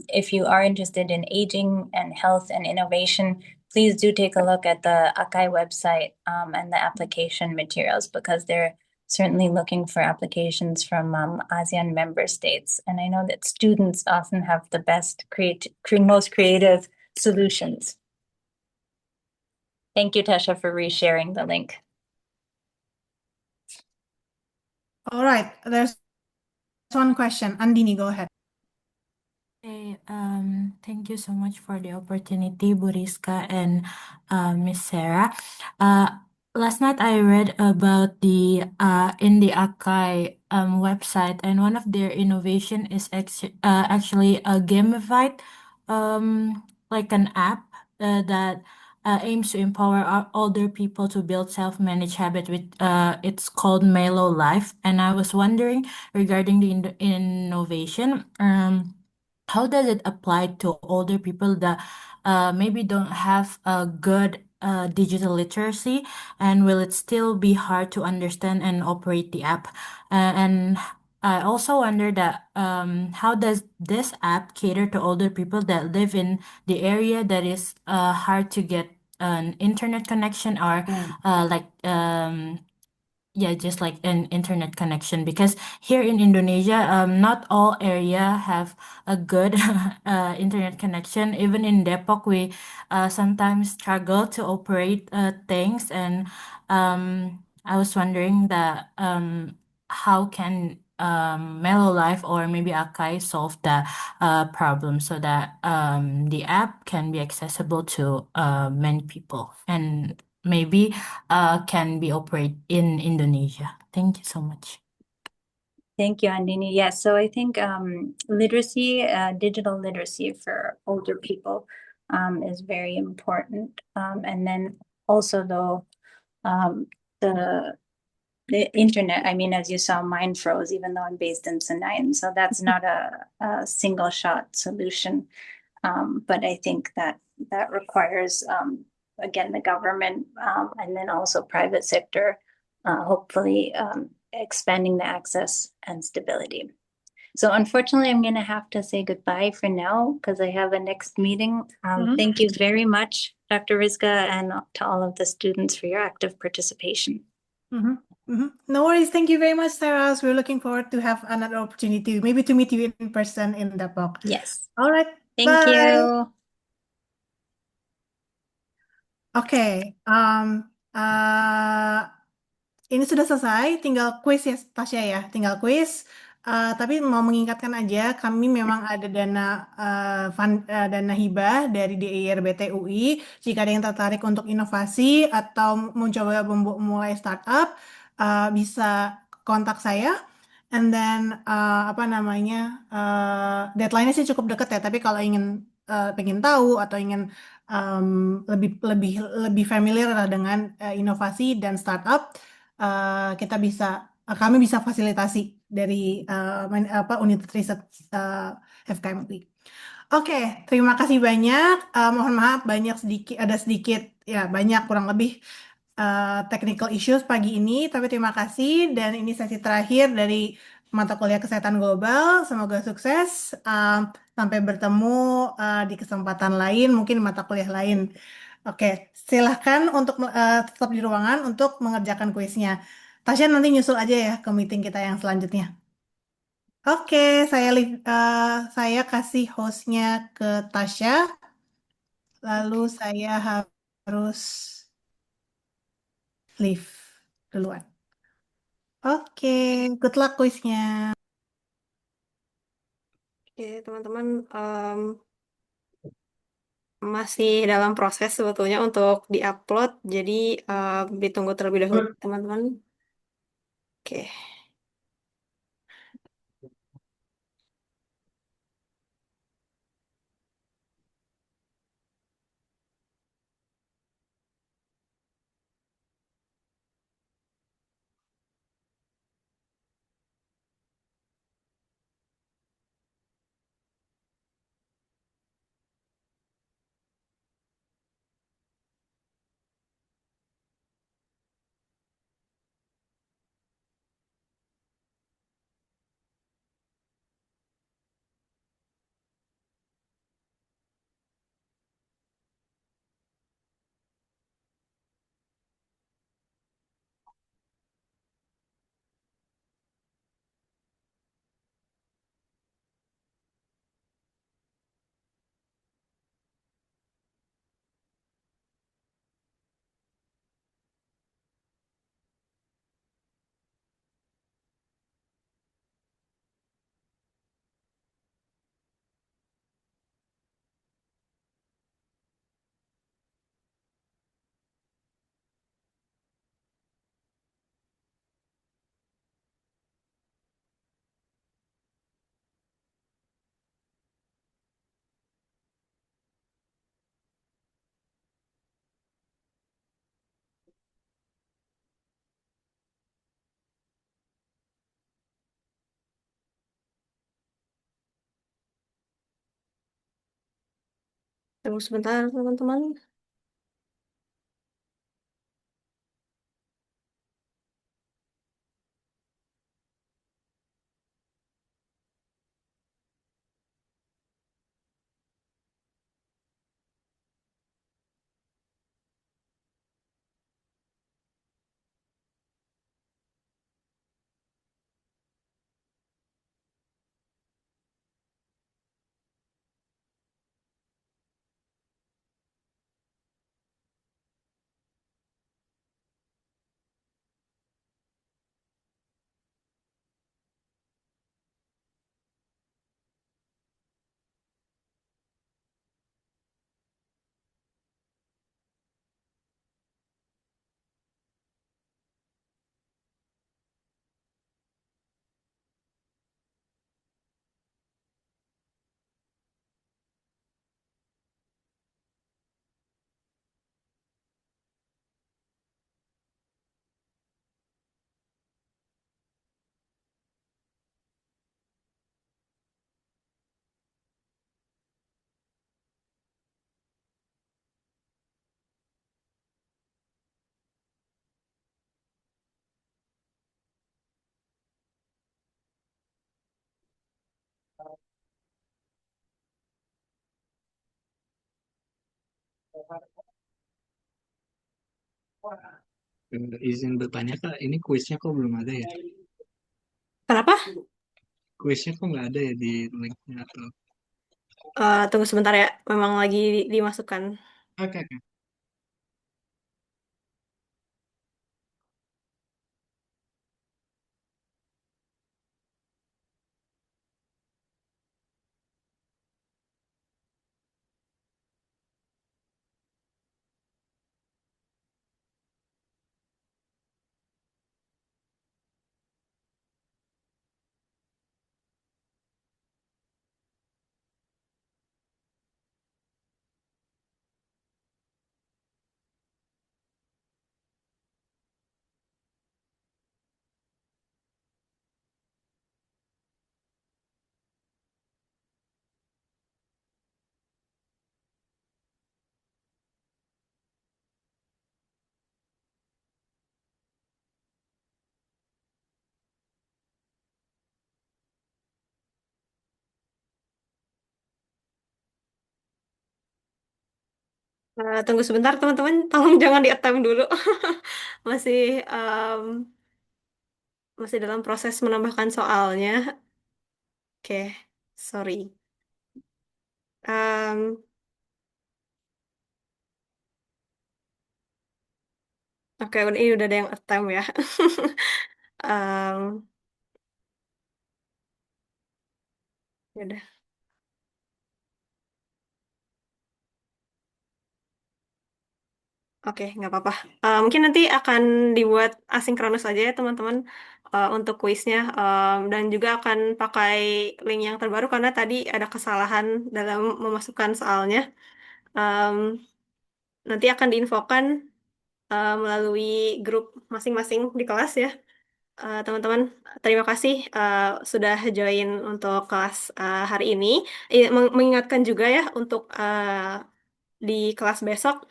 if you are interested in aging and health and innovation, please do take a look at the ACAI website and the application materials, because they're certainly looking for applications from ASEAN member states. And I know that students often have the best, most creative solutions. Thank you, Tasha, for resharing the link. All right, there's one question. Andini, go ahead. Okay, thank you so much for the opportunity, Bu Rizka and Miss Sarah. Last night I read about the in the Akai website, and one of their innovation is actually a gamified like an app that aims to empower older people to build self-managed habit with it's called Melo Life. And I was wondering regarding the innovation, how does it apply to older people that maybe don't have a good digital literacy, and will it still be hard to understand and operate the app? And I also wonder that how does this app cater to older people that live in the area that is hard to get an internet connection, or yeah, just like an internet connection, because here in Indonesia, not all area have a good internet connection. Even in Depok, we sometimes struggle to operate things, and I was wondering that how can Mellow Life or maybe Akai solve that problem so that the app can be accessible to many people, and maybe can be operated in Indonesia. Thank you so much. Thank you, Andini. Yes, so I think literacy, digital literacy for older people is very important. And then also though, the internet, I mean, as you saw, mine froze, even though I'm based in Senayan. So that's not a single shot solution. But I think that requires, again, the government and then also private sector, hopefully expanding the access and stability. So unfortunately, I'm going to have to say goodbye for now because I have a next meeting. Thank you very much, Dr. Rizka, and to all of the students for your active participation. No worries. Thank you very much, Sarah. We're looking forward to have another opportunity, maybe to meet you in person in Depok. Yes. All right. Thank Bye. you. Oke, ini sudah selesai, tinggal kuis ya Tasya ya, tinggal kuis. Tapi mau mengingatkan aja, kami memang ada dana hibah dari DIR BTUI. Jika ada yang tertarik untuk inovasi atau mencoba memulai startup, bisa kontak saya. And then apa namanya, deadline-nya sih cukup dekat ya. Tapi kalau pengen tahu atau ingin lebih familiar lah dengan inovasi dan startup, kami bisa fasilitasi dari unit riset FKM UI. Oke, terima kasih banyak. Mohon maaf ada sedikit ya, banyak kurang lebih technical issues pagi ini, tapi terima kasih, dan ini sesi terakhir dari mata kuliah Kesehatan Global. Semoga sukses. Sampai bertemu di kesempatan lain, mungkin mata kuliah lain. Oke, silahkan untuk tetap di ruangan untuk mengerjakan kuisnya. Tasya nanti nyusul aja ya ke meeting kita yang selanjutnya. Oke, saya kasih hostnya ke Tasya, lalu saya harus leave duluan. Oke, good luck kuisnya. Oke, teman-teman, masih dalam proses sebetulnya untuk diupload, jadi ditunggu terlebih dahulu, teman-teman. Oke. Tunggu sebentar, teman-teman. Izin bertanya Kak, ini kuisnya kok belum ada ya? Kenapa? Kuisnya kok nggak ada ya di linknya atau? Tunggu sebentar ya, memang lagi dimasukkan. Oke, oke. Tunggu sebentar teman-teman, tolong jangan di-attempt dulu. Masih em, masih dalam proses menambahkan soalnya. Oke, sorry. Em, Oke, ini udah ada yang attempt ya. Em, ya udah. Oke, nggak apa-apa. Mungkin nanti akan dibuat asinkronus aja ya teman-teman untuk kuisnya. Dan juga akan pakai link yang terbaru karena tadi ada kesalahan dalam memasukkan soalnya. Em, Nanti akan diinfokan melalui grup masing-masing di kelas ya. Teman-teman, terima kasih sudah join untuk kelas hari ini. Mengingatkan juga ya untuk di kelas besok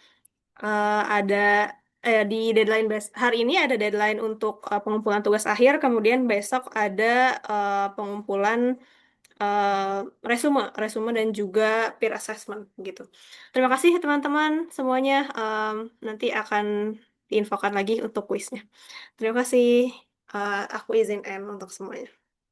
ada di deadline hari ini ada deadline untuk pengumpulan tugas akhir, kemudian besok ada pengumpulan resume dan juga peer assessment gitu. Terima kasih teman-teman semuanya. Nanti akan diinfokan lagi untuk kuisnya. Terima kasih. Aku izin end untuk semuanya.